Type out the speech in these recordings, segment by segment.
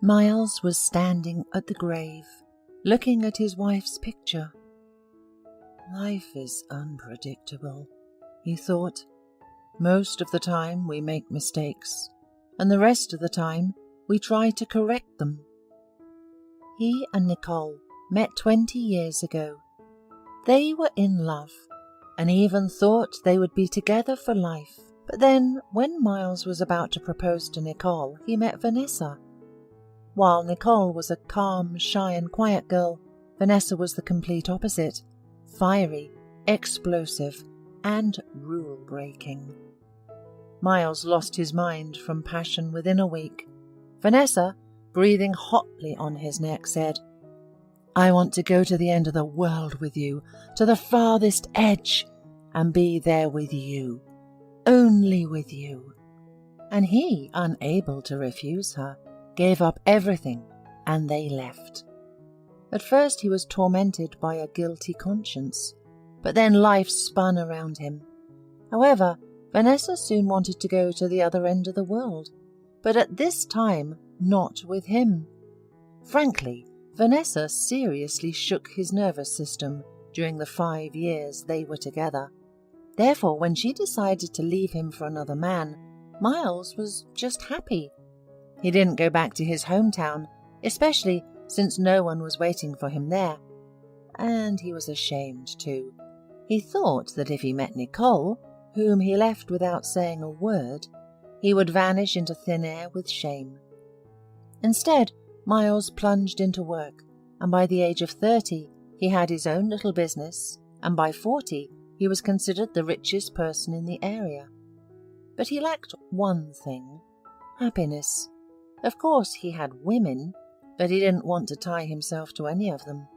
Miles was standing at the grave, looking at his wife's picture. Life is unpredictable, he thought. Most of the time we make mistakes, and the rest of the time we try to correct them. He and Nicole met 20 years ago. They were in love, and even thought they would be together for life. But then, when Miles was about to propose to Nicole, he met Vanessa. While Nicole was a calm, shy and quiet girl, Vanessa was the complete opposite, fiery, explosive and rule-breaking. Miles lost his mind from passion within a week. Vanessa, breathing hotly on his neck, said, "I want to go to the end of the world with you, to the farthest edge, and be there with you, only with you." And he, unable to refuse her, gave up everything, and they left. At first he was tormented by a guilty conscience, but then life spun around him. However, Vanessa soon wanted to go to the other end of the world, but at this time not with him. Frankly, Vanessa seriously shook his nervous system during the 5 years they were together. Therefore, when she decided to leave him for another man, Miles was just happy. He didn't go back to his hometown, especially since no one was waiting for him there. And he was ashamed too. He thought that if he met Nicole, whom he left without saying a word, he would vanish into thin air with shame. Instead, Miles plunged into work, and by the age of 30, he had his own little business, and by 40, he was considered the richest person in the area. But he lacked one thing: happiness. Of course, he had women, but he didn't want to tie himself to any of them.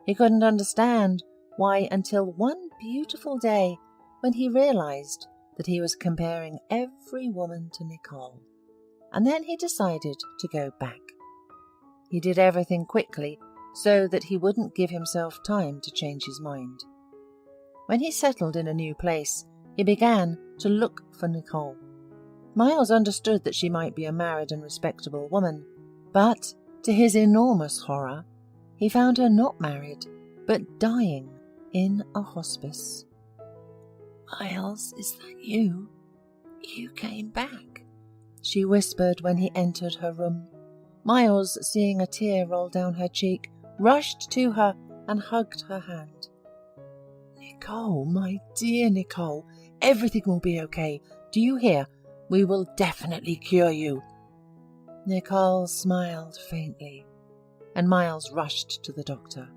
He couldn't understand why until one beautiful day when he realized that he was comparing every woman to Nicole. And then he decided to go back. He did everything quickly so that he wouldn't give himself time to change his mind. When he settled in a new place, he began to look for Nicole. Miles understood that she might be a married and respectable woman, but to his enormous horror, he found her not married, but dying in a hospice. "Miles, is that you? You came back," she whispered when he entered her room. Miles, seeing a tear roll down her cheek, rushed to her and hugged her hand. "Nicole, my dear Nicole, everything will be okay. Do you hear? We will definitely cure you." Nicole smiled faintly, and Miles rushed to the doctor.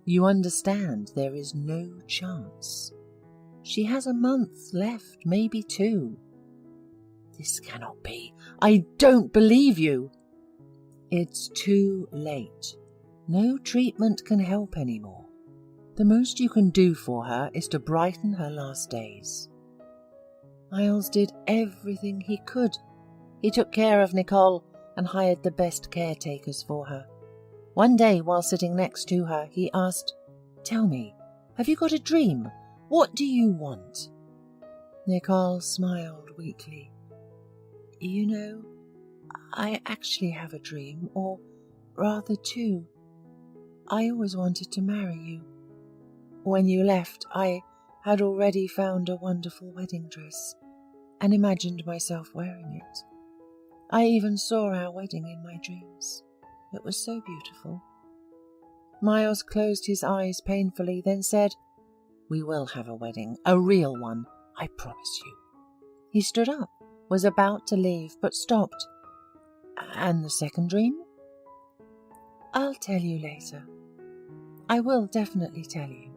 "You understand there is no chance. She has a month left, maybe 2. "This cannot be. I don't believe you." "It's too late. No treatment can help anymore. The most you can do for her is to brighten her last days." Miles did everything he could. He took care of Nicole and hired the best caretakers for her. One day, while sitting next to her, he asked, "Tell me, have you got a dream? What do you want?" Nicole smiled weakly. "You know, I actually have a dream, or rather 2. I always wanted to marry you. When you left, I had already found a wonderful wedding dress and imagined myself wearing it. I even saw our wedding in my dreams. It was so beautiful." Miles closed his eyes painfully, then said, "We will have a wedding, a real one, I promise you." He stood up, was about to leave, but stopped. "And the second dream?" "I'll tell you later. I will definitely tell you."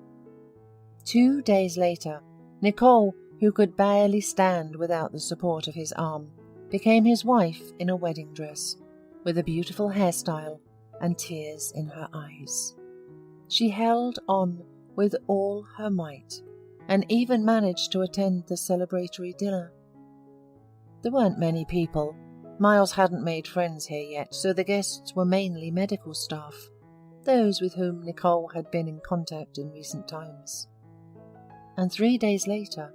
2 days later, Nicole, who could barely stand without the support of his arm, became his wife in a wedding dress, with a beautiful hairstyle and tears in her eyes. She held on with all her might, and even managed to attend the celebratory dinner. There weren't many people. Miles hadn't made friends here yet, so the guests were mainly medical staff, those with whom Nicole had been in contact in recent times. And 3 days later,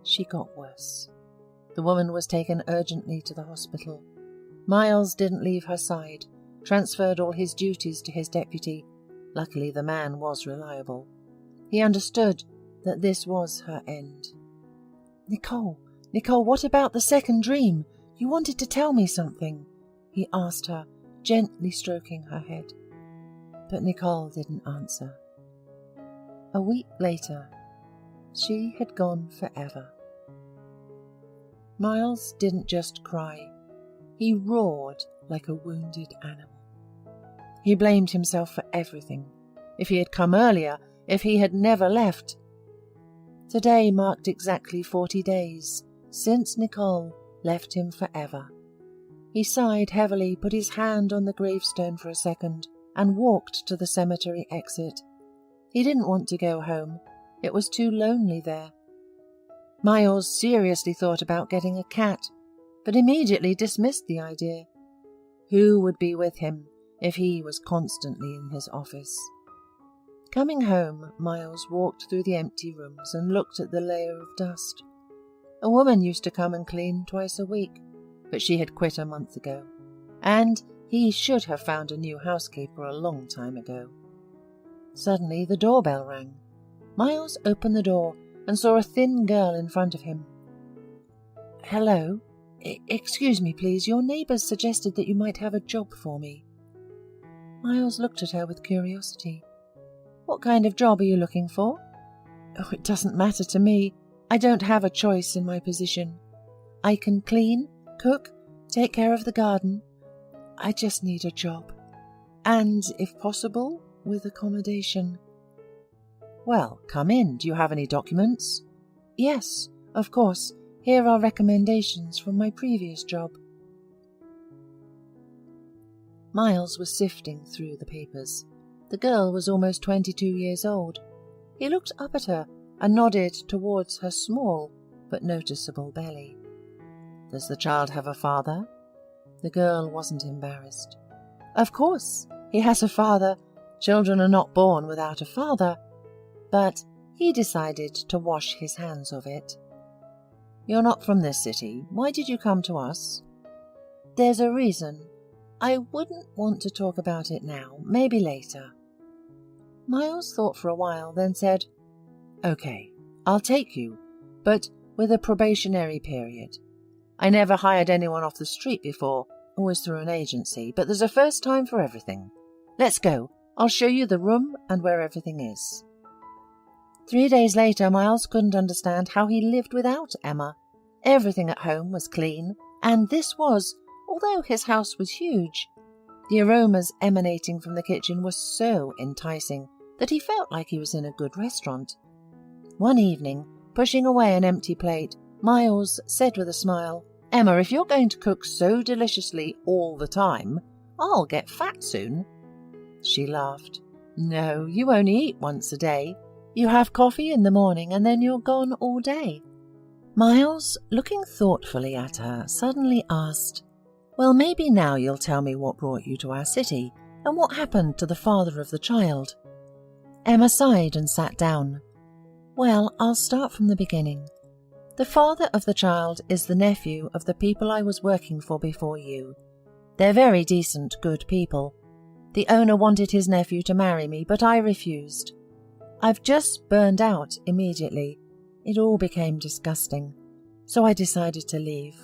she got worse. The woman was taken urgently to the hospital. Miles didn't leave her side, transferred all his duties to his deputy. Luckily, the man was reliable. He understood that this was her end. Nicole, what about the second dream? You wanted to tell me something, he asked her, gently stroking her head. But Nicole didn't answer. A week later, she had gone forever. Miles didn't just cry. He roared like a wounded animal. He blamed himself for everything. If he had come earlier, if he had never left. Today marked exactly 40 days since Nicole left him forever. He sighed heavily, put his hand on the gravestone for a second, and walked to the cemetery exit. He didn't want to go home. It was too lonely there. Miles seriously thought about getting a cat, but immediately dismissed the idea. Who would be with him if he was constantly in his office? Coming home, Miles walked through the empty rooms and looked at the layer of dust. A woman used to come and clean twice a week, but she had quit a month ago, and he should have found a new housekeeper a long time ago. Suddenly the doorbell rang. Miles opened the door and saw a thin girl in front of him. "Hello. Excuse me, please. Your neighbours suggested that you might have a job for me." Miles looked at her with curiosity. "What kind of job are you looking for?" "Oh, it doesn't matter to me. I don't have a choice in my position. I can clean, cook, take care of the garden. I just need a job. And, if possible, with accommodation." "Well, come in. Do you have any documents?" "Yes, of course. Here are recommendations from my previous job." Miles was sifting through the papers. The girl was almost 22 years old. He looked up at her and nodded towards her small but noticeable belly. "Does the child have a father?" The girl wasn't embarrassed. "Of course, he has a father. Children are not born without a father." But he decided to wash his hands of it. "You're not from this city. Why did you come to us?" "There's a reason. I wouldn't want to talk about it now. Maybe later." Miles thought for a while, then said, "Okay, I'll take you, but with a probationary period. I never hired anyone off the street before, always through an agency, but there's a first time for everything. Let's go. I'll show you the room and where everything is." 3 days later, Miles couldn't understand how he lived without Emma. Everything at home was clean, and this was, although his house was huge. The aromas emanating from the kitchen were so enticing that he felt like he was in a good restaurant. One evening, pushing away an empty plate, Miles said with a smile, "Emma, if you're going to cook so deliciously all the time, I'll get fat soon." She laughed. "No, you only eat once a day. You have coffee in the morning and then you're gone all day." Miles, looking thoughtfully at her, suddenly asked, "Well, maybe now you'll tell me what brought you to our city and what happened to the father of the child." Emma sighed and sat down. "Well, I'll start from the beginning. The father of the child is the nephew of the people I was working for before you. They're very decent, good people. The owner wanted his nephew to marry me, but I refused. I've just burned out immediately. It all became disgusting, so I decided to leave.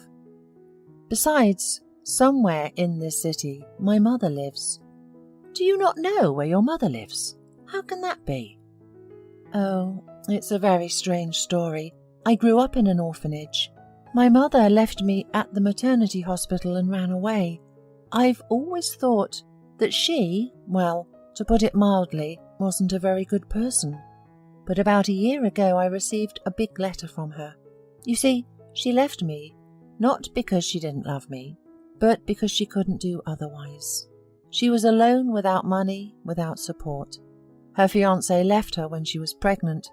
Besides, somewhere in this city, my mother lives." "Do you not know where your mother lives? How can that be?" "Oh, it's a very strange story. I grew up in an orphanage. My mother left me at the maternity hospital and ran away. I've always thought that she, well, to put it mildly, wasn't a very good person. But about a year ago I received a big letter from her. You see, she left me, not because she didn't love me, but because she couldn't do otherwise. She was alone without money, without support. Her fiancé left her when she was pregnant,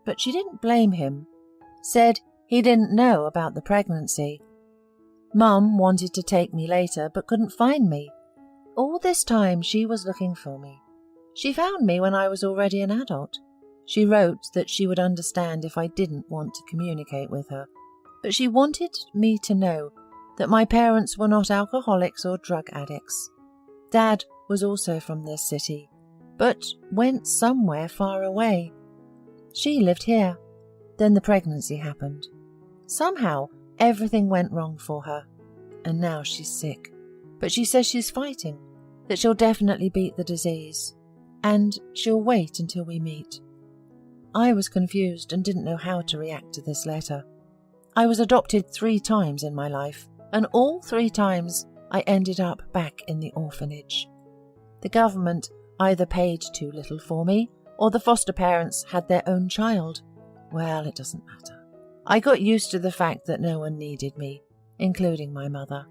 but she didn't blame him. Said he didn't know about the pregnancy. Mum wanted to take me later, but couldn't find me. All this time she was looking for me. She found me when I was already an adult. She wrote that she would understand if I didn't want to communicate with her, but she wanted me to know that my parents were not alcoholics or drug addicts. Dad was also from this city, but went somewhere far away. She lived here. Then the pregnancy happened. Somehow, everything went wrong for her, and now she's sick. But she says she's fighting, that she'll definitely beat the disease, and she'll wait until we meet. I was confused and didn't know how to react to this letter. I was adopted 3 times in my life, and all 3 times I ended up back in the orphanage. The government either paid too little for me, or the foster parents had their own child. Well, it doesn't matter. I got used to the fact that no one needed me, including my mother.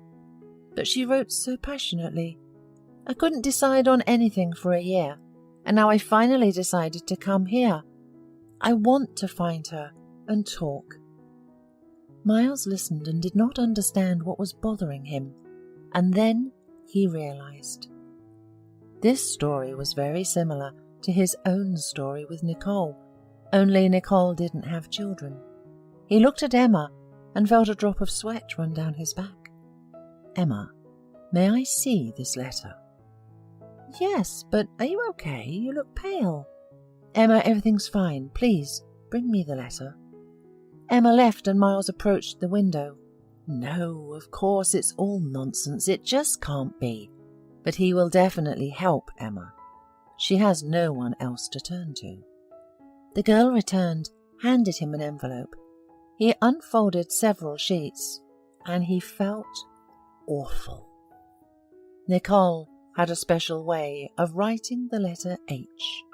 But she wrote so passionately. I couldn't decide on anything for a year, and now I finally decided to come here. I want to find her and talk. Miles listened and did not understand what was bothering him, and then he realized. This story was very similar to his own story with Nicole, only Nicole didn't have children. He looked at Emma and felt a drop of sweat run down his back. "Emma, may I see this letter?" "Yes, but are you okay? You look pale." "Emma, everything's fine. Please, bring me the letter." Emma left and Miles approached the window. "No, of course it's all nonsense. It just can't be. But he will definitely help Emma. She has no one else to turn to." The girl returned, handed him an envelope. He unfolded several sheets, and he felt awful. Nicole had a special way of writing the letter H.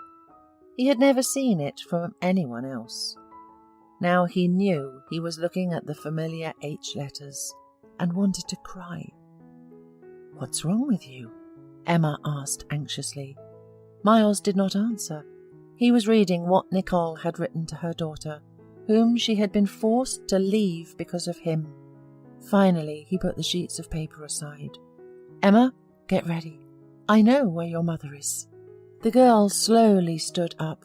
He had never seen it from anyone else. Now he knew he was looking at the familiar H letters and wanted to cry. "What's wrong with you?" Emma asked anxiously. Miles did not answer. He was reading what Nicole had written to her daughter, whom she had been forced to leave because of him. Finally, he put the sheets of paper aside. "Emma, get ready. I know where your mother is." The girl slowly stood up.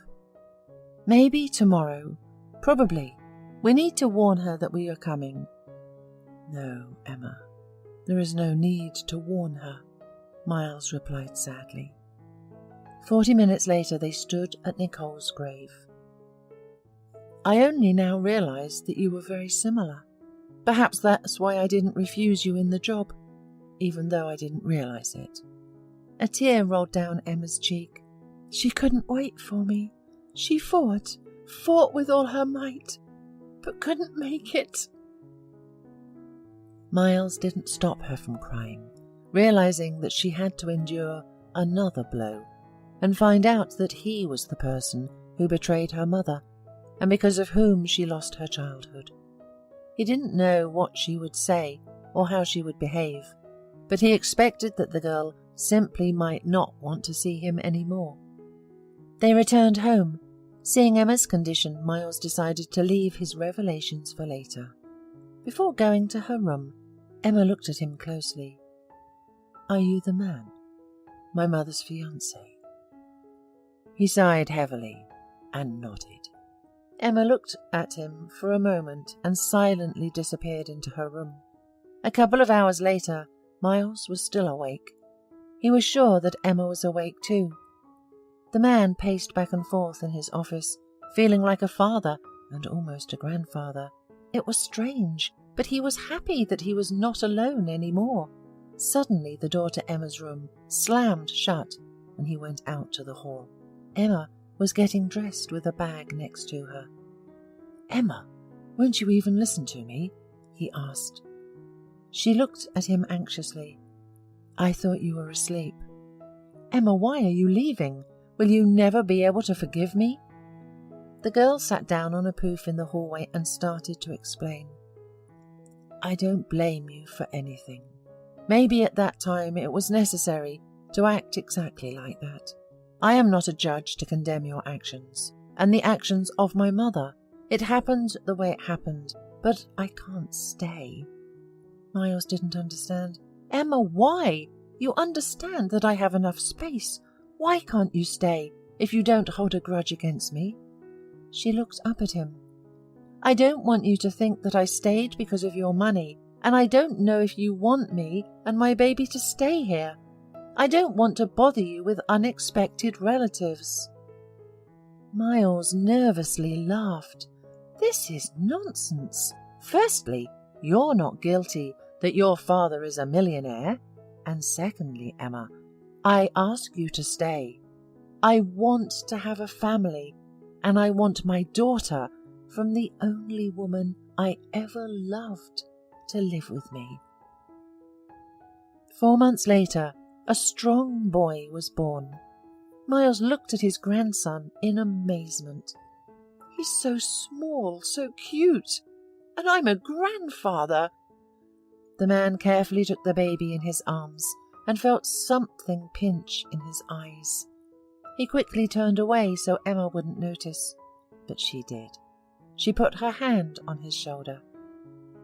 "Maybe tomorrow. Probably. We need to warn her that we are coming." "No, Emma, there is no need to warn her," Miles replied sadly. 40 minutes later they stood at Nicole's grave. "I only now realize that you were very similar. Perhaps that's why I didn't refuse you in the job, even though I didn't realize it." A tear rolled down Emma's cheek. "She couldn't wait for me. She fought with all her might, but couldn't make it." Miles didn't stop her from crying, realizing that she had to endure another blow and find out that he was the person who betrayed her mother and because of whom she lost her childhood. He didn't know what she would say or how she would behave, but he expected that the girl simply might not want to see him anymore. They returned home. Seeing Emma's condition, Miles decided to leave his revelations for later. Before going to her room, Emma looked at him closely. "Are you the man? My mother's fiancé?" He sighed heavily and nodded. Emma looked at him for a moment and silently disappeared into her room. A couple of hours later, Miles was still awake. He was sure that Emma was awake too. The man paced back and forth in his office, feeling like a father and almost a grandfather. It was strange, but he was happy that he was not alone anymore. Suddenly the door to Emma's room slammed shut and he went out to the hall. Emma was getting dressed with a bag next to her. "Emma, won't you even listen to me?" he asked. She looked at him anxiously. "I thought you were asleep." "Emma, why are you leaving? Will you never be able to forgive me?" The girl sat down on a poof in the hallway and started to explain. "I don't blame you for anything. Maybe at that time it was necessary to act exactly like that. I am not a judge to condemn your actions, and the actions of my mother. It happened the way it happened, but I can't stay." Miles didn't understand. "Emma, why? You understand that I have enough space. Why can't you stay if you don't hold a grudge against me?" She looked up at him. "I don't want you to think that I stayed because of your money and I don't know if you want me and my baby to stay here. I don't want to bother you with unexpected relatives." Miles nervously laughed. "This is nonsense. Firstly, you're not guilty that your father is a millionaire. And secondly, Emma, I ask you to stay. I want to have a family, and I want my daughter from the only woman I ever loved to live with me." 4 months later, a strong boy was born. Miles looked at his grandson in amazement. "He's so small, so cute, and I'm a grandfather." The man carefully took the baby in his arms and felt something pinch in his eyes. He quickly turned away so Emma wouldn't notice, but she did. She put her hand on his shoulder.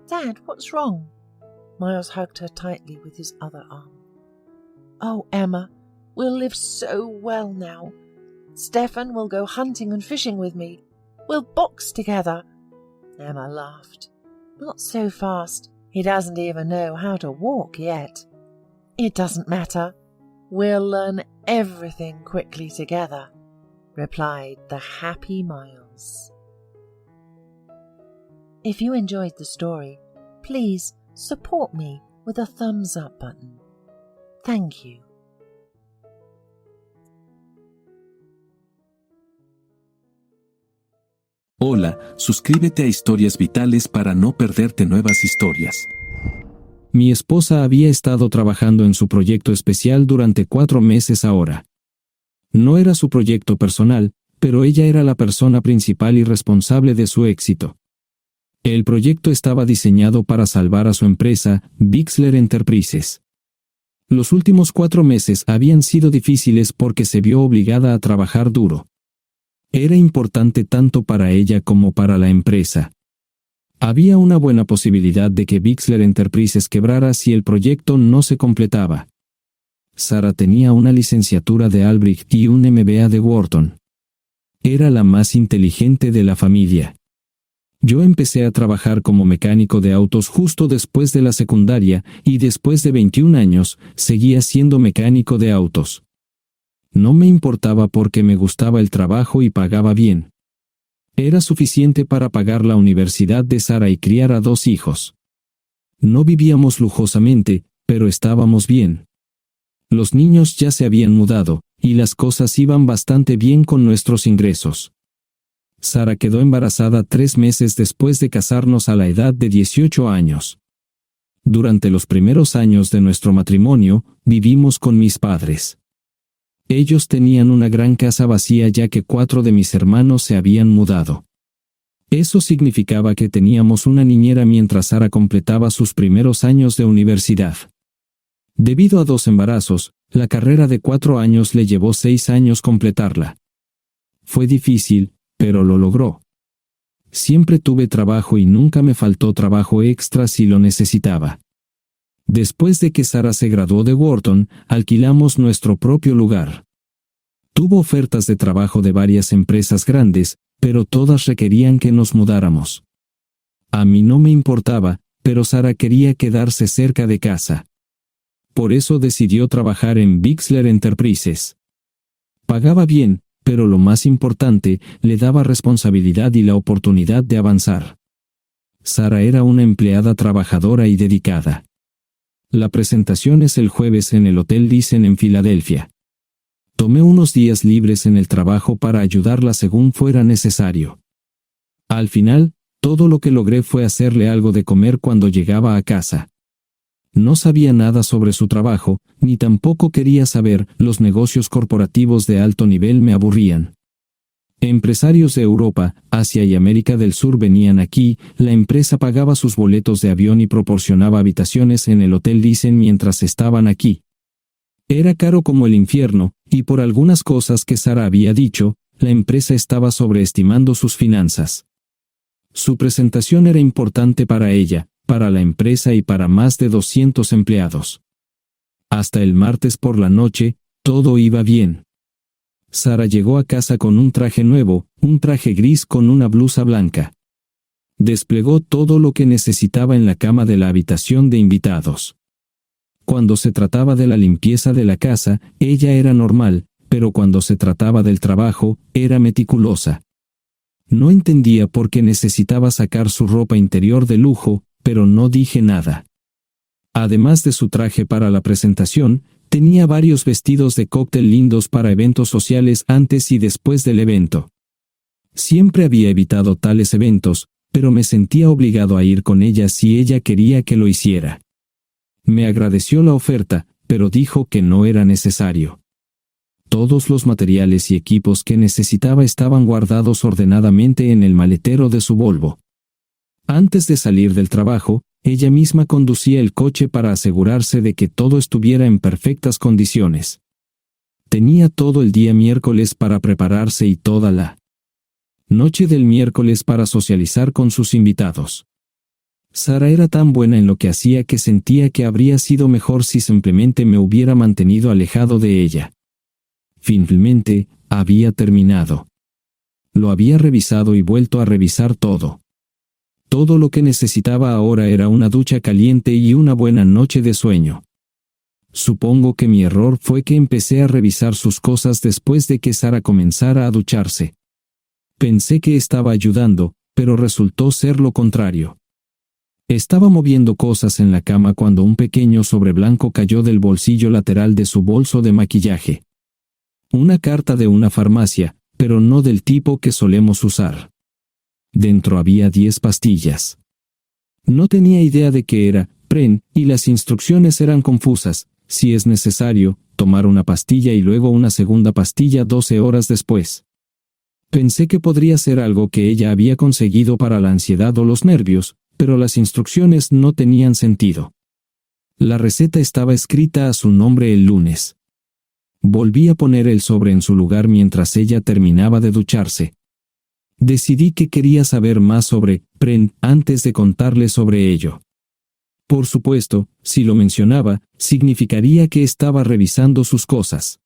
"Dad, what's wrong?" Miles hugged her tightly with his other arm. "Oh, Emma, we'll live so well now. Stefan will go hunting and fishing with me. We'll box together." Emma laughed. "Not so fast. He doesn't even know how to walk yet." "It doesn't matter. We'll learn everything quickly together," replied the happy Miles. If you enjoyed the story, please support me with a thumbs up button. Thank you. Hola, suscríbete a Historias Vitales para no perderte nuevas historias. Mi esposa había estado trabajando en su proyecto especial durante 4 meses ahora. No era su proyecto personal, pero ella era la persona principal y responsable de su éxito. El proyecto estaba diseñado para salvar a su empresa, Bixler Enterprises. Los últimos 4 meses habían sido difíciles porque se vio obligada a trabajar duro. Era importante tanto para ella como para la empresa. Había una buena posibilidad de que Bixler Enterprises quebrara si el proyecto no se completaba. Sara tenía una licenciatura de Albrecht y un MBA de Wharton. Era la más inteligente de la familia. Yo empecé a trabajar como mecánico de autos justo después de la secundaria y después de 21 años seguía siendo mecánico de autos. No me importaba porque me gustaba el trabajo y pagaba bien. Era suficiente para pagar la universidad de Sara y criar a 2 hijos. No vivíamos lujosamente, pero estábamos bien. Los niños ya se habían mudado, y las cosas iban bastante bien con nuestros ingresos. Sara quedó embarazada 3 meses después de casarnos a la edad de 18 años. Durante los primeros años de nuestro matrimonio, vivimos con mis padres. Ellos tenían una gran casa vacía ya que 4 de mis hermanos se habían mudado. Eso significaba que teníamos una niñera mientras Sara completaba sus primeros años de universidad. Debido a 2 embarazos, la carrera de 4 años le llevó 6 años completarla. Fue difícil, pero lo logró. Siempre tuve trabajo y nunca me faltó trabajo extra si lo necesitaba. Después de que Sara se graduó de Wharton, alquilamos nuestro propio lugar. Tuvo ofertas de trabajo de varias empresas grandes, pero todas requerían que nos mudáramos. A mí no me importaba, pero Sara quería quedarse cerca de casa. Por eso decidió trabajar en Bixler Enterprises. Pagaba bien, pero lo más importante, le daba responsabilidad y la oportunidad de avanzar. Sara era una empleada trabajadora y dedicada. La presentación es el jueves en el Hotel Thyssen en Filadelfia. Tomé unos días libres en el trabajo para ayudarla según fuera necesario. Al final, todo lo que logré fue hacerle algo de comer cuando llegaba a casa. No sabía nada sobre su trabajo, ni tampoco quería saber, los negocios corporativos de alto nivel me aburrían. Empresarios de Europa, Asia y América del Sur venían aquí, la empresa pagaba sus boletos de avión y proporcionaba habitaciones en el Hotel Thyssen mientras estaban aquí. Era caro como el infierno, y por algunas cosas que Sara había dicho, la empresa estaba sobreestimando sus finanzas. Su presentación era importante para ella, para la empresa y para más de 200 empleados. Hasta el martes por la noche, todo iba bien. Sara llegó a casa con un traje nuevo, un traje gris con una blusa blanca. Desplegó todo lo que necesitaba en la cama de la habitación de invitados. Cuando se trataba de la limpieza de la casa, ella era normal, pero cuando se trataba del trabajo, era meticulosa. No entendía por qué necesitaba sacar su ropa interior de lujo, pero no dije nada. Además de su traje para la presentación, tenía varios vestidos de cóctel lindos para eventos sociales antes y después del evento. Siempre había evitado tales eventos, pero me sentía obligado a ir con ella si ella quería que lo hiciera. Me agradeció la oferta, pero dijo que no era necesario. Todos los materiales y equipos que necesitaba estaban guardados ordenadamente en el maletero de su Volvo. Antes de salir del trabajo, ella misma conducía el coche para asegurarse de que todo estuviera en perfectas condiciones. Tenía todo el día miércoles para prepararse y toda la noche del miércoles para socializar con sus invitados. Sara era tan buena en lo que hacía que sentía que habría sido mejor si simplemente me hubiera mantenido alejado de ella. Finalmente, había terminado. Lo había revisado y vuelto a revisar todo. Todo lo que necesitaba ahora era una ducha caliente y una buena noche de sueño. Supongo que mi error fue que empecé a revisar sus cosas después de que Sara comenzara a ducharse. Pensé que estaba ayudando, pero resultó ser lo contrario. Estaba moviendo cosas en la cama cuando un pequeño sobre blanco cayó del bolsillo lateral de su bolso de maquillaje. Una carta de una farmacia, pero no del tipo que solemos usar. Dentro había 10 pastillas. No tenía idea de qué era, Pren, y las instrucciones eran confusas. Si es necesario, tomar una pastilla y luego una segunda pastilla 12 horas después. Pensé que podría ser algo que ella había conseguido para la ansiedad o los nervios, pero las instrucciones no tenían sentido. La receta estaba escrita a su nombre el lunes. Volví a poner el sobre en su lugar mientras ella terminaba de ducharse. Decidí que quería saber más sobre Pren antes de contarle sobre ello. Por supuesto, si lo mencionaba, significaría que estaba revisando sus cosas.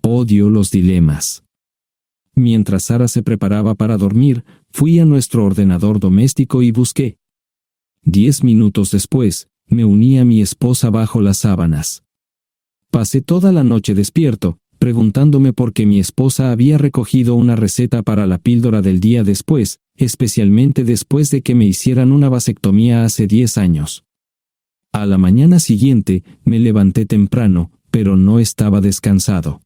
Odio los dilemas. Mientras Sara se preparaba para dormir, fui a nuestro ordenador doméstico y busqué. 10 minutos después, me uní a mi esposa bajo las sábanas. Pasé toda la noche despierto, preguntándome por qué mi esposa había recogido una receta para la píldora del día después, especialmente después de que me hicieran una vasectomía hace 10 años. A la mañana siguiente, me levanté temprano, pero no estaba descansado.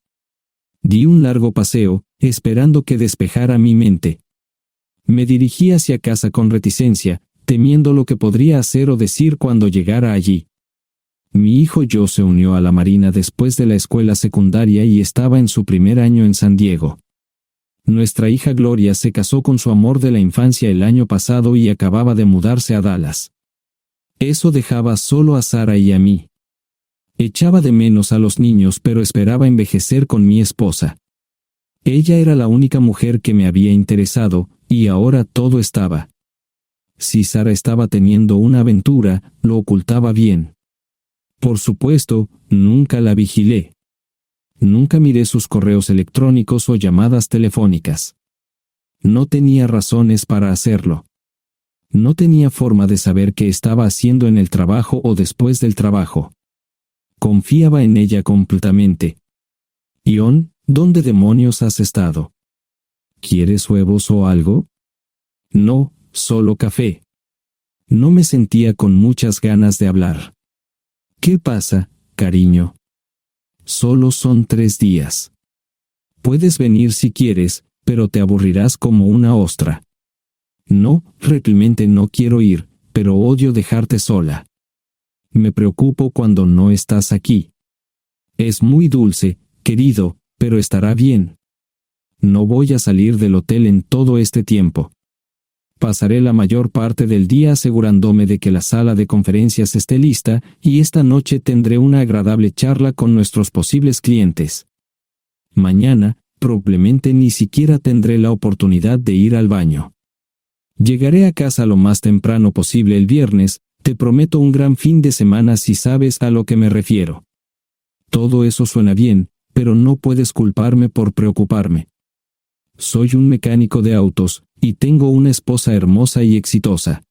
Di un largo paseo, esperando que despejara mi mente. Me dirigí hacia casa con reticencia, temiendo lo que podría hacer o decir cuando llegara allí. Mi hijo Joe se unió a la Marina después de la escuela secundaria y estaba en su primer año en San Diego. Nuestra hija Gloria se casó con su amor de la infancia el año pasado y acababa de mudarse a Dallas. Eso dejaba solo a Sara y a mí. Echaba de menos a los niños, pero esperaba envejecer con mi esposa. Ella era la única mujer que me había interesado, y ahora todo estaba. Si Sara estaba teniendo una aventura, lo ocultaba bien. Por supuesto, nunca la vigilé. Nunca miré sus correos electrónicos o llamadas telefónicas. No tenía razones para hacerlo. No tenía forma de saber qué estaba haciendo en el trabajo o después del trabajo. Confiaba en ella completamente. Ion, ¿dónde demonios has estado? ¿Quieres huevos o algo? No, solo café. No me sentía con muchas ganas de hablar. ¿Qué pasa, cariño? Solo son 3 días. Puedes venir si quieres, pero te aburrirás como una ostra. No, realmente no quiero ir, pero odio dejarte sola. Me preocupo cuando no estás aquí. Es muy dulce, querido, pero estará bien. No voy a salir del hotel en todo este tiempo. Pasaré la mayor parte del día asegurándome de que la sala de conferencias esté lista, y esta noche tendré una agradable charla con nuestros posibles clientes. Mañana, probablemente ni siquiera tendré la oportunidad de ir al baño. Llegaré a casa lo más temprano posible el viernes. Te prometo un gran fin de semana si sabes a lo que me refiero. Todo eso suena bien, pero no puedes culparme por preocuparme. Soy un mecánico de autos, y tengo una esposa hermosa y exitosa.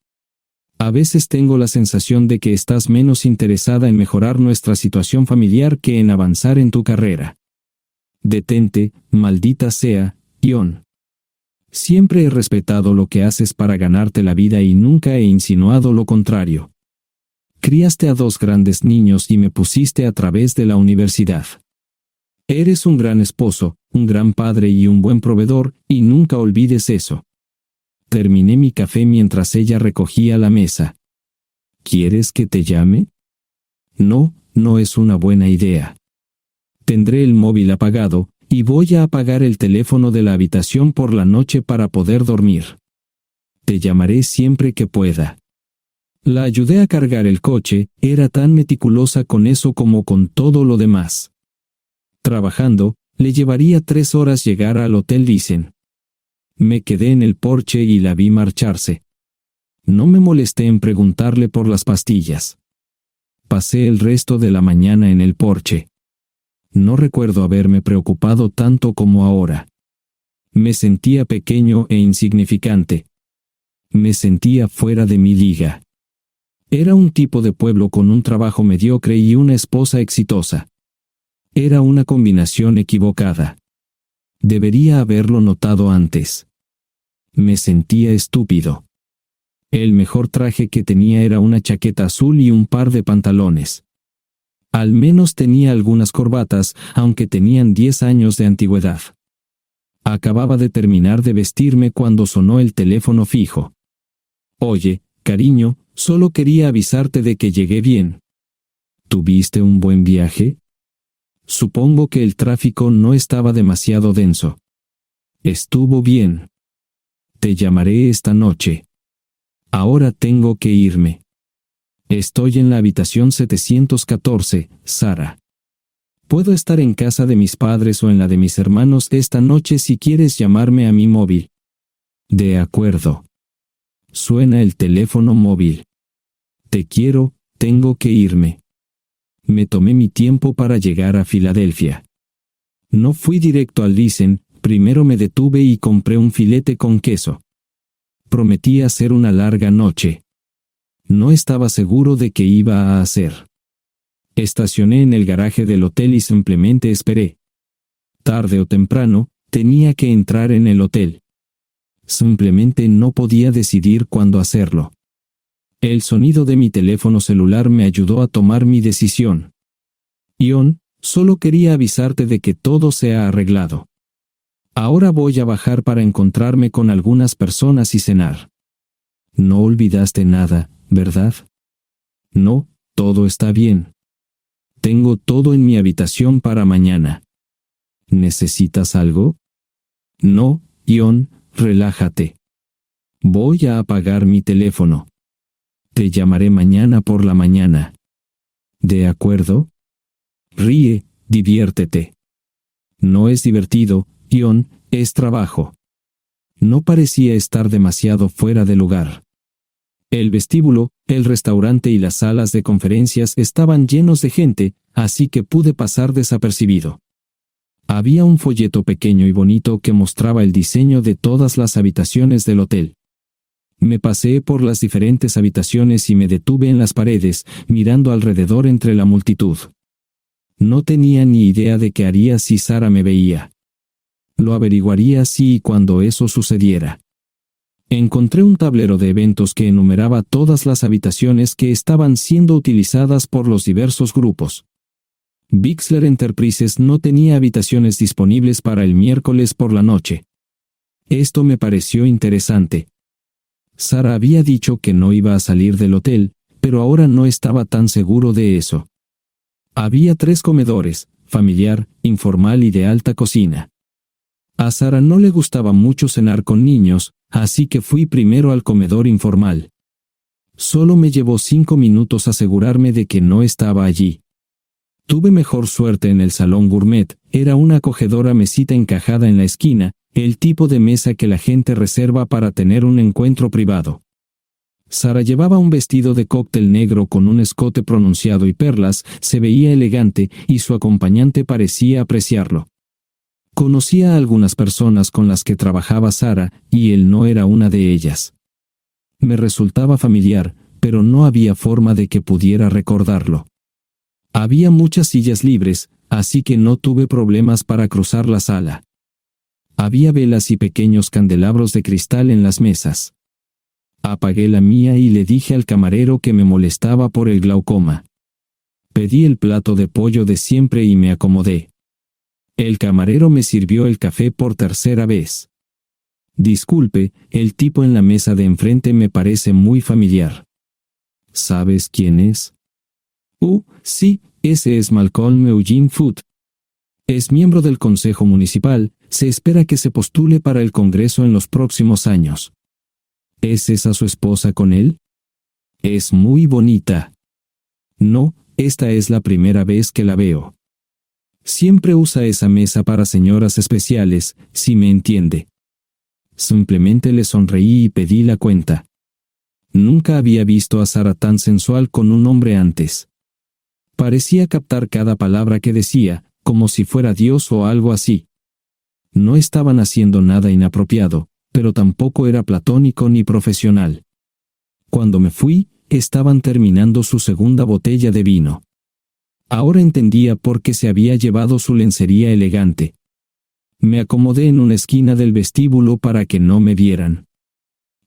A veces tengo la sensación de que estás menos interesada en mejorar nuestra situación familiar que en avanzar en tu carrera. Detente, maldita sea, Ion. Siempre he respetado lo que haces para ganarte la vida y nunca he insinuado lo contrario. Criaste a 2 grandes niños y me pusiste a través de la universidad. Eres un gran esposo, un gran padre y un buen proveedor, y nunca olvides eso. Terminé mi café mientras ella recogía la mesa. ¿Quieres que te llame? No, no es una buena idea. Tendré el móvil apagado, y voy a apagar el teléfono de la habitación por la noche para poder dormir. Te llamaré siempre que pueda. La ayudé a cargar el coche, era tan meticulosa con eso como con todo lo demás. Trabajando, le llevaría 3 horas llegar al Hotel Lysen. Me quedé en el porche y la vi marcharse. No me molesté en preguntarle por las pastillas. Pasé el resto de la mañana en el porche. No recuerdo haberme preocupado tanto como ahora. Me sentía pequeño e insignificante. Me sentía fuera de mi liga. Era un tipo de pueblo con un trabajo mediocre y una esposa exitosa. Era una combinación equivocada. Debería haberlo notado antes. Me sentía estúpido. El mejor traje que tenía era una chaqueta azul y un par de pantalones. Al menos tenía algunas corbatas, aunque tenían 10 años de antigüedad. Acababa de terminar de vestirme cuando sonó el teléfono fijo. Oye, cariño, solo quería avisarte de que llegué bien. ¿Tuviste un buen viaje? Supongo que el tráfico no estaba demasiado denso. Estuvo bien. Te llamaré esta noche. Ahora tengo que irme. Estoy en la habitación 714, Sara. Puedo estar en casa de mis padres o en la de mis hermanos esta noche si quieres llamarme a mi móvil. De acuerdo. Suena el teléfono móvil. Te quiero, tengo que irme. Me tomé mi tiempo para llegar a Filadelfia. No fui directo al Lysen, primero me detuve y compré un filete con queso. Prometí hacer una larga noche. No estaba seguro de qué iba a hacer. Estacioné en el garaje del hotel y simplemente esperé. Tarde o temprano, tenía que entrar en el hotel. Simplemente no podía decidir cuándo hacerlo. El sonido de mi teléfono celular me ayudó a tomar mi decisión. Ion, solo quería avisarte de que todo se ha arreglado. Ahora voy a bajar para encontrarme con algunas personas y cenar. No olvidaste nada, ¿verdad? No, todo está bien. Tengo todo en mi habitación para mañana. ¿Necesitas algo? No, Ion, relájate. Voy a apagar mi teléfono. Te llamaré mañana por la mañana. ¿De acuerdo? Ríe, diviértete. No es divertido, Ion, es trabajo. No parecía estar demasiado fuera de lugar. El vestíbulo, el restaurante y las salas de conferencias estaban llenos de gente, así que pude pasar desapercibido. Había un folleto pequeño y bonito que mostraba el diseño de todas las habitaciones del hotel. Me paseé por las diferentes habitaciones y me detuve en las paredes, mirando alrededor entre la multitud. No tenía ni idea de qué haría si Sara me veía. Lo averiguaría si y cuando eso sucediera. Encontré un tablero de eventos que enumeraba todas las habitaciones que estaban siendo utilizadas por los diversos grupos. Bixler Enterprises no tenía habitaciones disponibles para el miércoles por la noche. Esto me pareció interesante. Sara había dicho que no iba a salir del hotel, pero ahora no estaba tan seguro de eso. Había 3 comedores, familiar, informal y de alta cocina. A Sara no le gustaba mucho cenar con niños, así que fui primero al comedor informal. Solo me llevó 5 minutos asegurarme de que no estaba allí. Tuve mejor suerte en el salón gourmet, era una acogedora mesita encajada en la esquina, el tipo de mesa que la gente reserva para tener un encuentro privado. Sara llevaba un vestido de cóctel negro con un escote pronunciado y perlas, se veía elegante y su acompañante parecía apreciarlo. Conocía a algunas personas con las que trabajaba Sara, y él no era una de ellas. Me resultaba familiar, pero no había forma de que pudiera recordarlo. Había muchas sillas libres, así que no tuve problemas para cruzar la sala. Había velas y pequeños candelabros de cristal en las mesas. Apagué la mía y le dije al camarero que me molestaba por el glaucoma. Pedí el plato de pollo de siempre y me acomodé. El camarero me sirvió el café por tercera vez. Disculpe, el tipo en la mesa de enfrente me parece muy familiar. ¿Sabes quién es? Sí, ese es Malcolm Eugene Foote. Es miembro del Consejo Municipal, se espera que se postule para el Congreso en los próximos años. ¿Es esa su esposa con él? Es muy bonita. No, esta es la primera vez que la veo. Siempre usa esa mesa para señoras especiales, si me entiende. Simplemente le sonreí y pedí la cuenta. Nunca había visto a Sara tan sensual con un hombre antes. Parecía captar cada palabra que decía, como si fuera Dios o algo así. No estaban haciendo nada inapropiado, pero tampoco era platónico ni profesional. Cuando me fui, estaban terminando su segunda botella de vino. Ahora entendía por qué se había llevado su lencería elegante. Me acomodé en una esquina del vestíbulo para que no me vieran.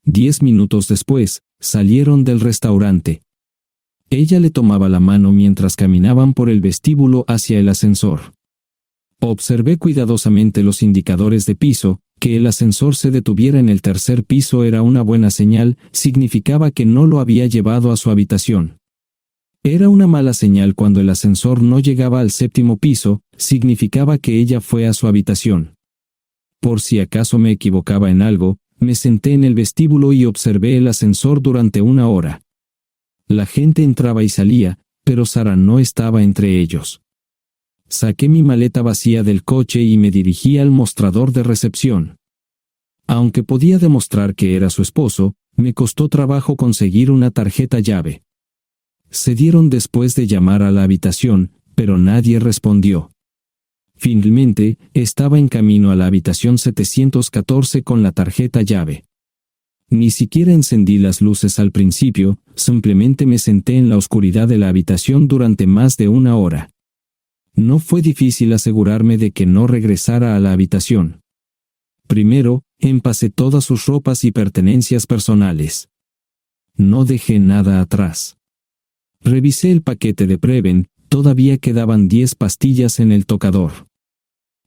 10 minutos después, salieron del restaurante. Ella le tomaba la mano mientras caminaban por el vestíbulo hacia el ascensor. Observé cuidadosamente los indicadores de piso. Que el ascensor se detuviera en el tercer piso era una buena señal, significaba que no lo había llevado a su habitación. Era una mala señal cuando el ascensor no llegaba al séptimo piso, significaba que ella fue a su habitación. Por si acaso me equivocaba en algo, me senté en el vestíbulo y observé el ascensor durante 1 hora. La gente entraba y salía, pero Sara no estaba entre ellos. Saqué mi maleta vacía del coche y me dirigí al mostrador de recepción. Aunque podía demostrar que era su esposo, me costó trabajo conseguir una tarjeta llave. Se dieron después de llamar a la habitación, pero nadie respondió. Finalmente, estaba en camino a la habitación 714 con la tarjeta llave. Ni siquiera encendí las luces al principio, simplemente me senté en la oscuridad de la habitación durante más de 1 hora. No fue difícil asegurarme de que no regresara a la habitación. Primero, empacé todas sus ropas y pertenencias personales. No dejé nada atrás. Revisé el paquete de Preven, todavía quedaban 10 pastillas en el tocador.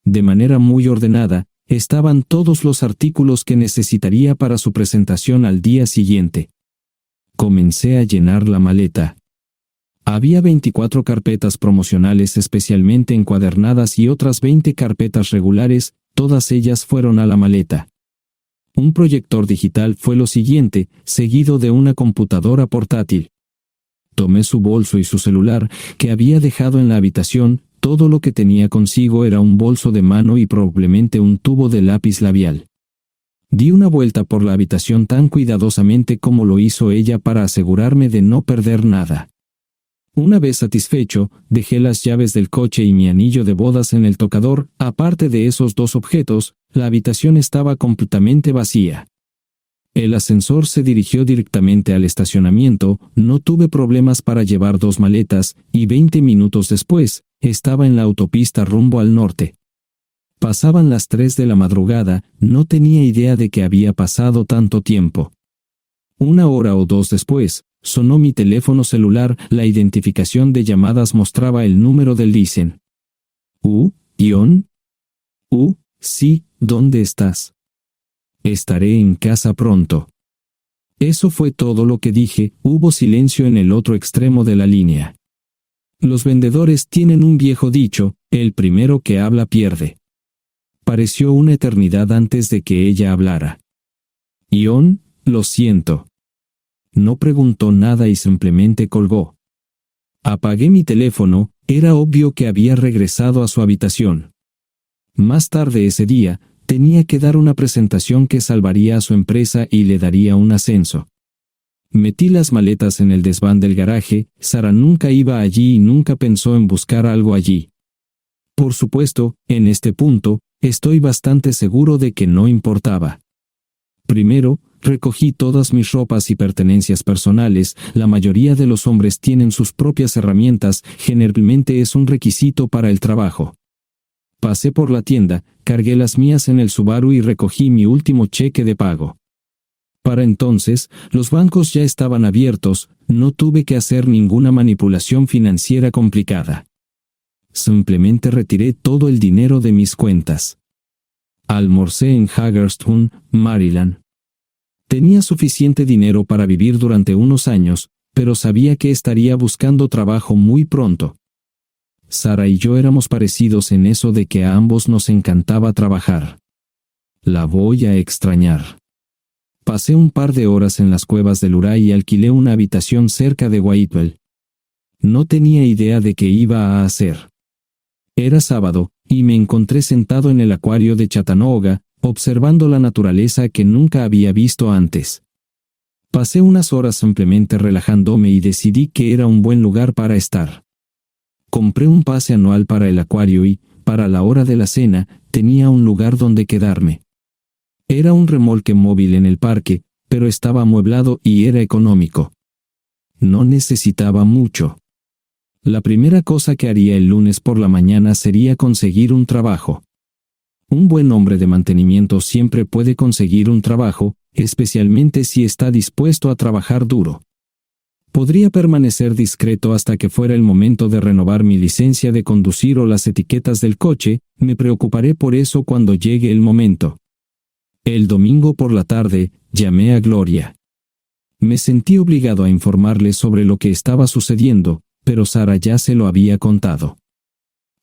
De manera muy ordenada, estaban todos los artículos que necesitaría para su presentación al día siguiente. Comencé a llenar la maleta. Había 24 carpetas promocionales especialmente encuadernadas y otras 20 carpetas regulares, todas ellas fueron a la maleta. Un proyector digital fue lo siguiente, seguido de una computadora portátil. Tomé su bolso y su celular, que había dejado en la habitación. Todo lo que tenía consigo era un bolso de mano y probablemente un tubo de lápiz labial. Di una vuelta por la habitación tan cuidadosamente como lo hizo ella para asegurarme de no perder nada. Una vez satisfecho, dejé las llaves del coche y mi anillo de bodas en el tocador. Aparte de esos 2 objetos, la habitación estaba completamente vacía. El ascensor se dirigió directamente al estacionamiento, no tuve problemas para llevar 2 maletas, y 20 minutos después, estaba en la autopista rumbo al norte. Pasaban las 3 de la madrugada, no tenía idea de que había pasado tanto tiempo. 1 hora o 2 después, sonó mi teléfono celular, la identificación de llamadas mostraba el número del Listen. ¿Ion? Sí, ¿dónde estás? Estaré en casa pronto. Eso fue todo lo que dije. Hubo silencio en el otro extremo de la línea. Los vendedores tienen un viejo dicho, el primero que habla pierde. Pareció una eternidad antes de que ella hablara. Ion, lo siento. No preguntó nada y simplemente colgó. Apagué mi teléfono, era obvio que había regresado a su habitación. Más tarde ese día, tenía que dar una presentación que salvaría a su empresa y le daría un ascenso. Metí las maletas en el desván del garaje. Sara nunca iba allí y nunca pensó en buscar algo allí. Por supuesto, en este punto, estoy bastante seguro de que no importaba. Primero, recogí todas mis ropas y pertenencias personales. La mayoría de los hombres tienen sus propias herramientas, generalmente es un requisito para el trabajo. Pasé por la tienda, cargué las mías en el Subaru y recogí mi último cheque de pago. Para entonces, los bancos ya estaban abiertos, no tuve que hacer ninguna manipulación financiera complicada. Simplemente retiré todo el dinero de mis cuentas. Almorcé en Hagerstown, Maryland. Tenía suficiente dinero para vivir durante unos años, pero sabía que estaría buscando trabajo muy pronto. Sara y yo éramos parecidos en eso de que a ambos nos encantaba trabajar. La voy a extrañar. Pasé un par de horas en las cuevas del Uray y alquilé una habitación cerca de Whitewell. No tenía idea de qué iba a hacer. Era sábado, y me encontré sentado en el acuario de Chattanooga, observando la naturaleza que nunca había visto antes. Pasé unas horas simplemente relajándome y decidí que era un buen lugar para estar. Compré un pase anual para el acuario y, para la hora de la cena, tenía un lugar donde quedarme. Era un remolque móvil en el parque, pero estaba amueblado y era económico. No necesitaba mucho. La primera cosa que haría el lunes por la mañana sería conseguir un trabajo. Un buen hombre de mantenimiento siempre puede conseguir un trabajo, especialmente si está dispuesto a trabajar duro. Podría permanecer discreto hasta que fuera el momento de renovar mi licencia de conducir o las etiquetas del coche, me preocuparé por eso cuando llegue el momento. El domingo por la tarde, llamé a Gloria. Me sentí obligado a informarle sobre lo que estaba sucediendo, pero Sara ya se lo había contado.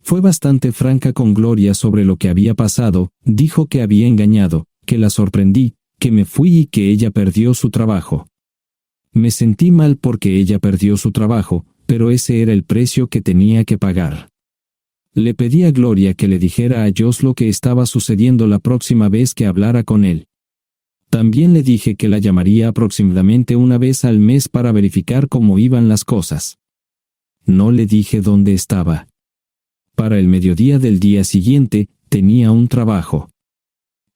Fue bastante franca con Gloria sobre lo que había pasado, dijo que había engañado, que la sorprendí, que me fui y que ella perdió su trabajo. Me sentí mal porque ella perdió su trabajo, pero ese era el precio que tenía que pagar. Le pedí a Gloria que le dijera a Josh lo que estaba sucediendo la próxima vez que hablara con él. También le dije que la llamaría aproximadamente una vez al mes para verificar cómo iban las cosas. No le dije dónde estaba. Para el mediodía del día siguiente, tenía un trabajo.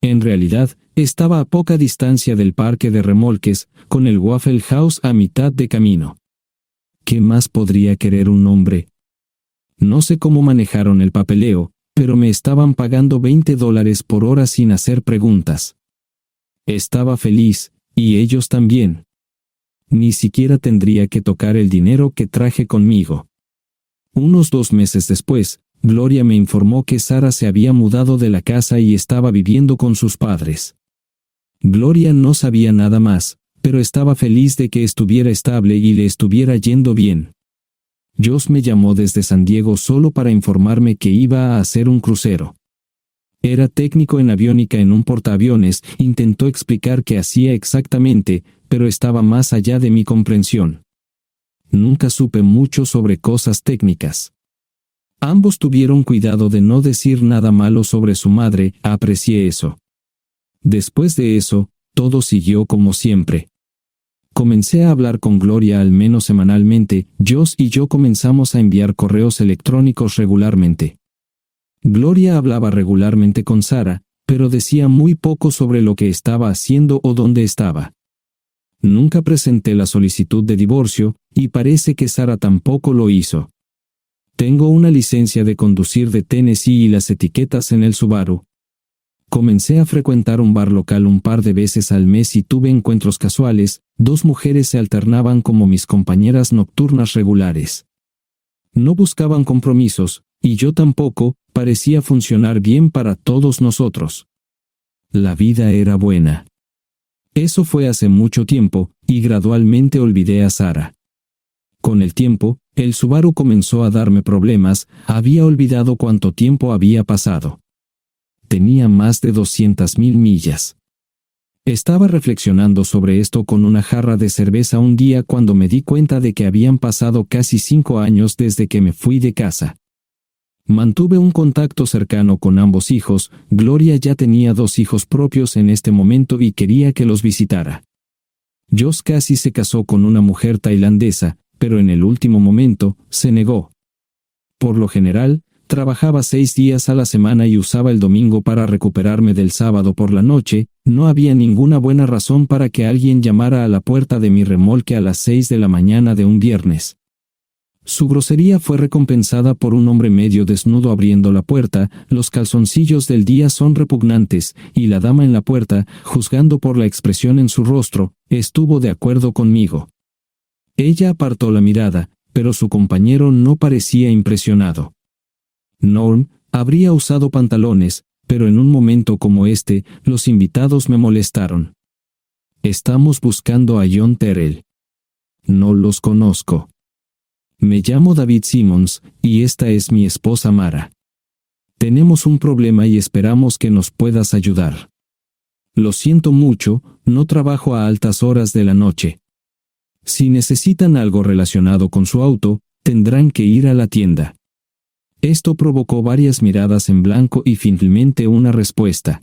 En realidad, estaba a poca distancia del parque de remolques, con el Waffle House a mitad de camino. ¿Qué más podría querer un hombre? No sé cómo manejaron el papeleo, pero me estaban pagando $20 por hora sin hacer preguntas. Estaba feliz, y ellos también. Ni siquiera tendría que tocar el dinero que traje conmigo. Unos 2 meses después, Gloria me informó que Sara se había mudado de la casa y estaba viviendo con sus padres. Gloria no sabía nada más, pero estaba feliz de que estuviera estable y le estuviera yendo bien. Josh me llamó desde San Diego solo para informarme que iba a hacer un crucero. Era técnico en aviónica en un portaaviones, intentó explicar qué hacía exactamente, pero estaba más allá de mi comprensión. Nunca supe mucho sobre cosas técnicas. Ambos tuvieron cuidado de no decir nada malo sobre su madre, aprecié eso. Después de eso, todo siguió como siempre. Comencé a hablar con Gloria al menos semanalmente, Josh y yo comenzamos a enviar correos electrónicos regularmente. Gloria hablaba regularmente con Sara, pero decía muy poco sobre lo que estaba haciendo o dónde estaba. Nunca presenté la solicitud de divorcio, y parece que Sara tampoco lo hizo. Tengo una licencia de conducir de Tennessee y las etiquetas en el Subaru. Comencé a frecuentar un bar local un par de veces al mes y tuve encuentros casuales, 2 mujeres se alternaban como mis compañeras nocturnas regulares. No buscaban compromisos, y yo tampoco, parecía funcionar bien para todos nosotros. La vida era buena. Eso fue hace mucho tiempo, y gradualmente olvidé a Sara. Con el tiempo, el Subaru comenzó a darme problemas, había olvidado cuánto tiempo había pasado. Tenía más de 200,000 millas. Estaba reflexionando sobre esto con una jarra de cerveza un día cuando me di cuenta de que habían pasado casi 5 años desde que me fui de casa. Mantuve un contacto cercano con ambos hijos, Gloria ya tenía 2 hijos propios en este momento y quería que los visitara. Josh casi se casó con una mujer tailandesa, pero en el último momento, se negó. Por lo general, trabajaba 6 días a la semana y usaba el domingo para recuperarme del sábado por la noche. No había ninguna buena razón para que alguien llamara a la puerta de mi remolque a las 6 de la mañana de un viernes. Su grosería fue recompensada por un hombre medio desnudo abriendo la puerta. Los calzoncillos del día son repugnantes, y la dama en la puerta, juzgando por la expresión en su rostro, estuvo de acuerdo conmigo. Ella apartó la mirada, pero su compañero no parecía impresionado. Norm habría usado pantalones, pero en un momento como este, los invitados me molestaron. Estamos buscando a John Terrell. No los conozco. Me llamo David Simmons, y esta es mi esposa Mara. Tenemos un problema y esperamos que nos puedas ayudar. Lo siento mucho, no trabajo a altas horas de la noche. Si necesitan algo relacionado con su auto, tendrán que ir a la tienda. Esto provocó varias miradas en blanco y finalmente una respuesta.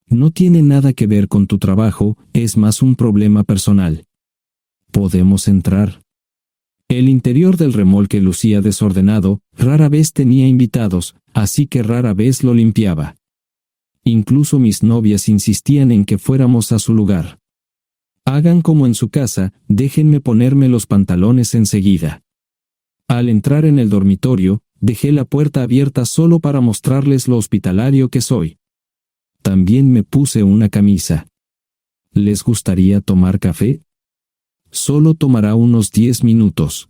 No tiene nada que ver con tu trabajo, es más un problema personal. ¿Podemos entrar? El interior del remolque lucía desordenado, rara vez tenía invitados, así que rara vez lo limpiaba. Incluso mis novias insistían en que fuéramos a su lugar. Hagan como en su casa, déjenme ponerme los pantalones enseguida. Al entrar en el dormitorio, dejé la puerta abierta solo para mostrarles lo hospitalario que soy. También me puse una camisa. ¿Les gustaría tomar café? Solo tomará unos 10 minutos.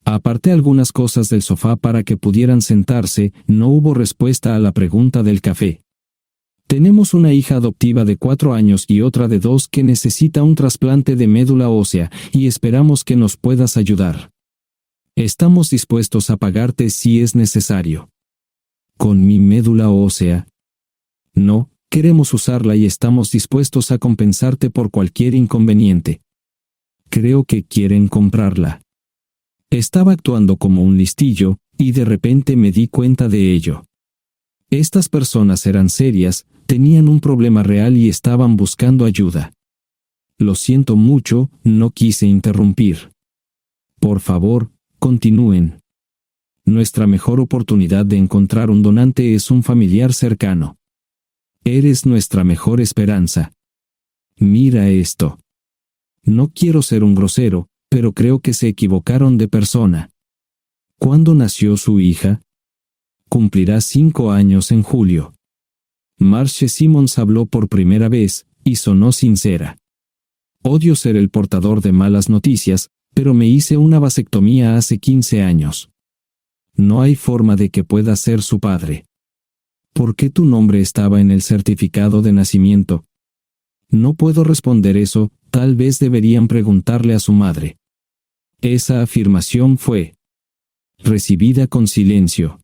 Aparté algunas cosas del sofá para que pudieran sentarse. No hubo respuesta a la pregunta del café. Tenemos una hija adoptiva de 4 años y otra de 2 que necesita un trasplante de médula ósea, y esperamos que nos puedas ayudar. Estamos dispuestos a pagarte si es necesario. ¿Con mi médula ósea? No, queremos usarla y estamos dispuestos a compensarte por cualquier inconveniente. Creo que quieren comprarla. Estaba actuando como un listillo, y de repente me di cuenta de ello. Estas personas eran serias, tenían un problema real y estaban buscando ayuda. Lo siento mucho, no quise interrumpir. Por favor, continúen. Nuestra mejor oportunidad de encontrar un donante es un familiar cercano. Eres nuestra mejor esperanza. Mira esto. No quiero ser un grosero, pero creo que se equivocaron de persona. ¿Cuándo nació su hija? Cumplirá 5 años en julio. Marche Simmons habló por primera vez, y sonó sincera. Odio ser el portador de malas noticias, pero me hice una vasectomía hace 15 años. No hay forma de que pueda ser su padre. ¿Por qué tu nombre estaba en el certificado de nacimiento? No puedo responder eso, tal vez deberían preguntarle a su madre. Esa afirmación fue recibida con silencio.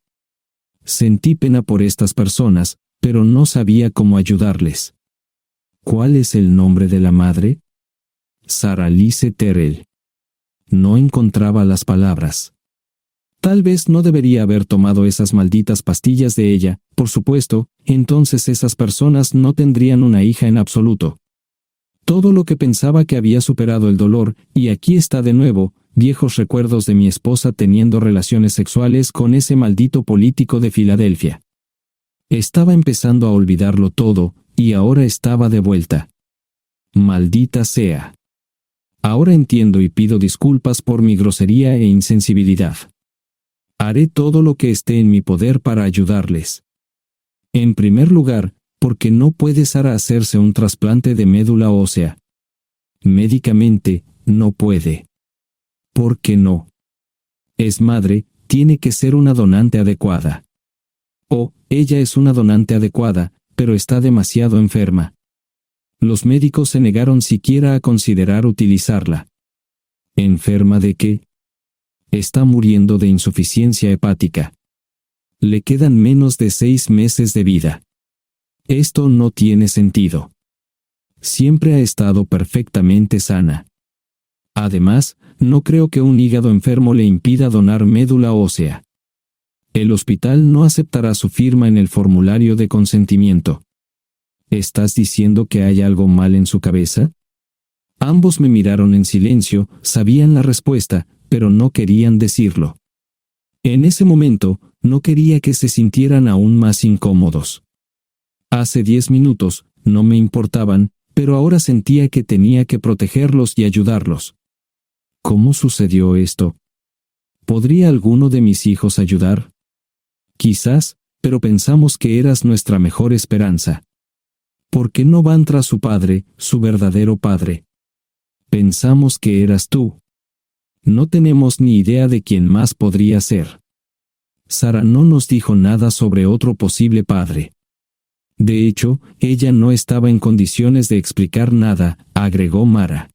Sentí pena por estas personas, pero no sabía cómo ayudarles. ¿Cuál es el nombre de la madre? Sarah Lise Terrell. No encontraba las palabras. Tal vez no debería haber tomado esas malditas pastillas de ella, por supuesto, entonces esas personas no tendrían una hija en absoluto. Todo lo que pensaba que había superado el dolor, y aquí está de nuevo, viejos recuerdos de mi esposa teniendo relaciones sexuales con ese maldito político de Filadelfia. Estaba empezando a olvidarlo todo, y ahora estaba de vuelta. Maldita sea. Ahora entiendo y pido disculpas por mi grosería e insensibilidad. Haré todo lo que esté en mi poder para ayudarles. En primer lugar, porque no puede Sara hacerse un trasplante de médula ósea. Médicamente, no puede. ¿Por qué no? Es madre, tiene que ser una donante adecuada. Ella es una donante adecuada, pero está demasiado enferma. Los médicos se negaron siquiera a considerar utilizarla. ¿Enferma de qué? Está muriendo de insuficiencia hepática. Le quedan menos de 6 meses de vida. Esto no tiene sentido. Siempre ha estado perfectamente sana. Además, no creo que un hígado enfermo le impida donar médula ósea. El hospital no aceptará su firma en el formulario de consentimiento. ¿Estás diciendo que hay algo mal en su cabeza? Ambos me miraron en silencio, sabían la respuesta, pero no querían decirlo. En ese momento, no quería que se sintieran aún más incómodos. Hace 10 minutos, no me importaban, pero ahora sentía que tenía que protegerlos y ayudarlos. ¿Cómo sucedió esto? ¿Podría alguno de mis hijos ayudar? Quizás, pero pensamos que eras nuestra mejor esperanza. ¿Por qué no van tras su padre, su verdadero padre? Pensamos que eras tú. No tenemos ni idea de quién más podría ser. Sara no nos dijo nada sobre otro posible padre. De hecho, ella no estaba en condiciones de explicar nada, agregó Mara.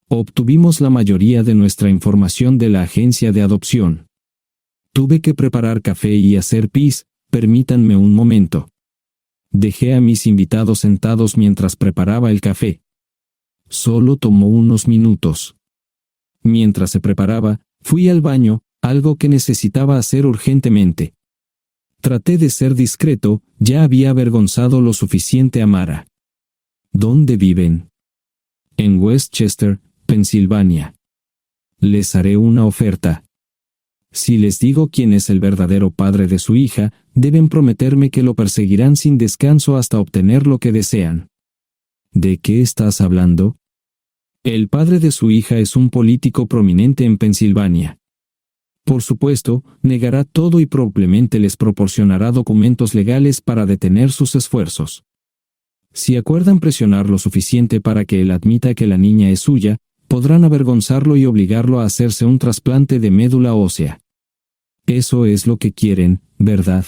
Obtuvimos la mayoría de nuestra información de la agencia de adopción. Tuve que preparar café y hacer pis, permítanme un momento. Dejé a mis invitados sentados mientras preparaba el café. Solo tomó unos minutos. Mientras se preparaba, fui al baño, algo que necesitaba hacer urgentemente. Traté de ser discreto, ya había avergonzado lo suficiente a Mara. ¿Dónde viven? En Westchester, Pensilvania. Les haré una oferta. Si les digo quién es el verdadero padre de su hija, deben prometerme que lo perseguirán sin descanso hasta obtener lo que desean. ¿De qué estás hablando? El padre de su hija es un político prominente en Pensilvania. Por supuesto, negará todo y probablemente les proporcionará documentos legales para detener sus esfuerzos. Si acuerdan presionar lo suficiente para que él admita que la niña es suya, podrán avergonzarlo y obligarlo a hacerse un trasplante de médula ósea. Eso es lo que quieren, ¿verdad?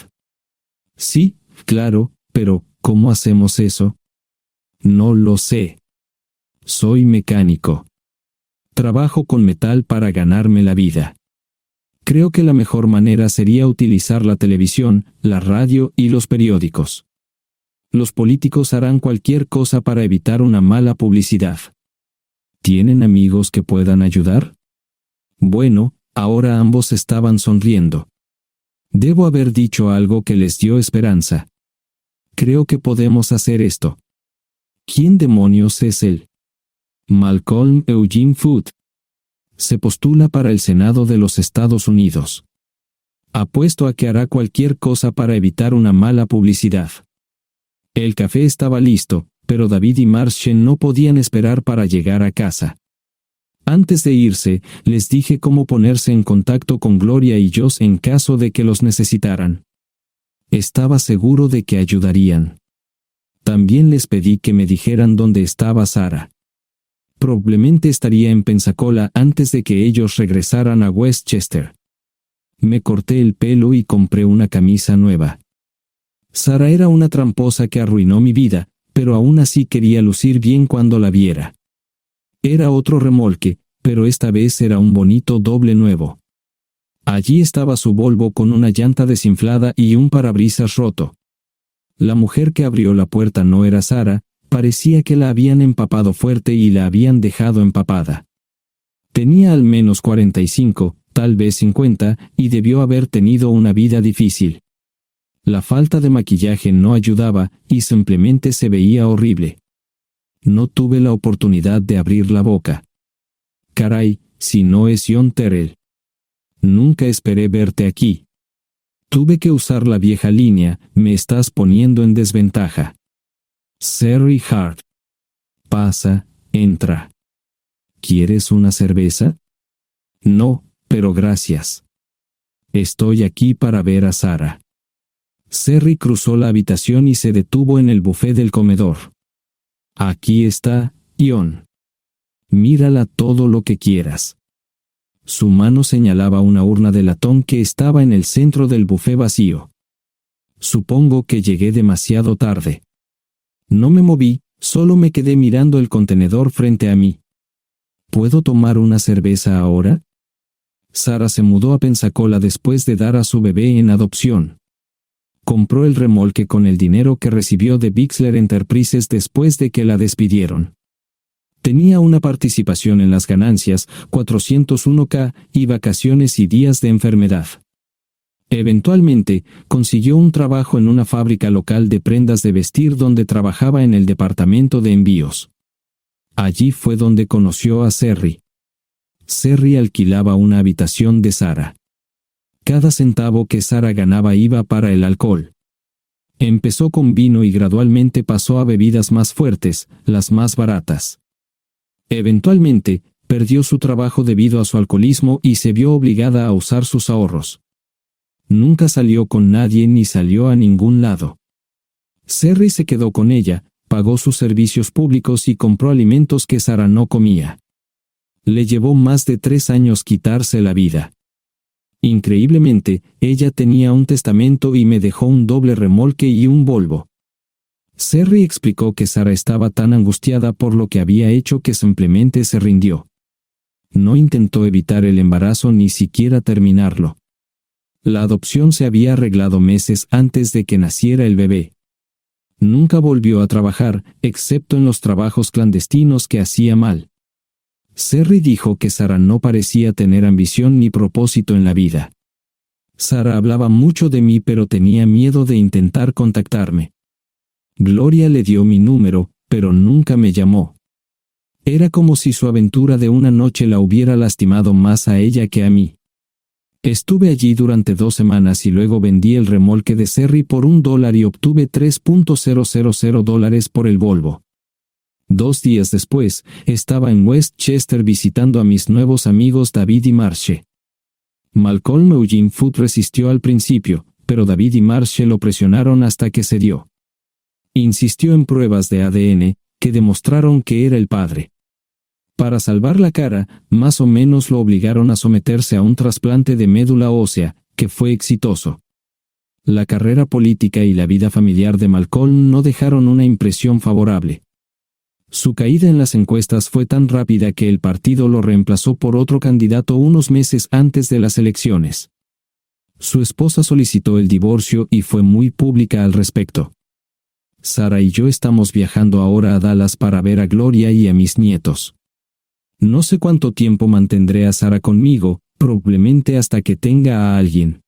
Sí, claro, pero ¿cómo hacemos eso? No lo sé. Soy mecánico. Trabajo con metal para ganarme la vida. Creo que la mejor manera sería utilizar la televisión, la radio y los periódicos. Los políticos harán cualquier cosa para evitar una mala publicidad. ¿Tienen amigos que puedan ayudar? Bueno, ahora ambos estaban sonriendo. Debo haber dicho algo que les dio esperanza. Creo que podemos hacer esto. ¿Quién demonios es él? Malcolm Eugene Foote. Se postula para el Senado de los Estados Unidos. Apuesto a que hará cualquier cosa para evitar una mala publicidad. El café estaba listo, pero David y Marshen no podían esperar para llegar a casa. Antes de irse, les dije cómo ponerse en contacto con Gloria y Josh en caso de que los necesitaran. Estaba seguro de que ayudarían. También les pedí que me dijeran dónde estaba Sara. Probablemente estaría en Pensacola antes de que ellos regresaran a Westchester. Me corté el pelo y compré una camisa nueva. Sara era una tramposa que arruinó mi vida, pero aún así quería lucir bien cuando la viera. Era otro remolque, pero esta vez era un bonito doble nuevo. Allí estaba su Volvo con una llanta desinflada y un parabrisas roto. La mujer que abrió la puerta no era Sara, parecía que la habían empapado fuerte y la habían dejado empapada. Tenía al menos 45, tal vez 50, y debió haber tenido una vida difícil. La falta de maquillaje no ayudaba, y simplemente se veía horrible. No tuve la oportunidad de abrir la boca. Caray, si no es John Terrell. Nunca esperé verte aquí. Tuve que usar la vieja línea, me estás poniendo en desventaja. Sherry Hart. Pasa, entra. ¿Quieres una cerveza? No, pero gracias. Estoy aquí para ver a Sara. Sherry cruzó la habitación y se detuvo en el buffet del comedor. Aquí está, John. Mírala todo lo que quieras. Su mano señalaba una urna de latón que estaba en el centro del buffet vacío. Supongo que llegué demasiado tarde. No me moví, solo me quedé mirando el contenedor frente a mí. ¿Puedo tomar una cerveza ahora? Sara se mudó a Pensacola después de dar a su bebé en adopción. Compró el remolque con el dinero que recibió de Bixler Enterprises después de que la despidieron. Tenía una participación en las ganancias, 401k, y vacaciones y días de enfermedad. Eventualmente, consiguió un trabajo en una fábrica local de prendas de vestir donde trabajaba en el departamento de envíos. Allí fue donde conoció a Sherry. Sherry alquilaba una habitación de Sara. cada centavo que Sara ganaba iba para el alcohol. Empezó con vino y gradualmente pasó a bebidas más fuertes, las más baratas. Eventualmente, perdió su trabajo debido a su alcoholismo y se vio obligada a usar sus ahorros. Nunca salió con nadie ni salió a ningún lado. Serry se quedó con ella, pagó sus servicios públicos y compró alimentos que Sara no comía. Le llevó más de 3 años quitarse la vida. Increíblemente, ella tenía un testamento y me dejó un doble remolque y un Volvo. Serry explicó que Sara estaba tan angustiada por lo que había hecho que simplemente se rindió. No intentó evitar el embarazo ni siquiera terminarlo. La adopción se había arreglado meses antes de que naciera el bebé. Nunca volvió a trabajar, excepto en los trabajos clandestinos que hacía mal. Serry dijo que Sara no parecía tener ambición ni propósito en la vida. Sara hablaba mucho de mí pero tenía miedo de intentar contactarme. Gloria le dio mi número, pero nunca me llamó. Era como si su aventura de una noche la hubiera lastimado más a ella que a mí. Estuve allí durante 2 semanas y luego vendí el remolque de Serry por $1 y obtuve $3,000 por el Volvo. 2 días después, estaba en Westchester visitando a mis nuevos amigos David y Marche. Malcolm Eugene Foot resistió al principio, pero David y Marche lo presionaron hasta que cedió. Insistió en pruebas de ADN, que demostraron que era el padre. Para salvar la cara, más o menos lo obligaron a someterse a un trasplante de médula ósea, que fue exitoso. La carrera política y la vida familiar de Malcolm no dejaron una impresión favorable. Su caída en las encuestas fue tan rápida que el partido lo reemplazó por otro candidato unos meses antes de las elecciones. Su esposa solicitó el divorcio y fue muy pública al respecto. Sara y yo estamos viajando ahora a Dallas para ver a Gloria y a mis nietos. No sé cuánto tiempo mantendré a Sara conmigo, probablemente hasta que tenga a alguien.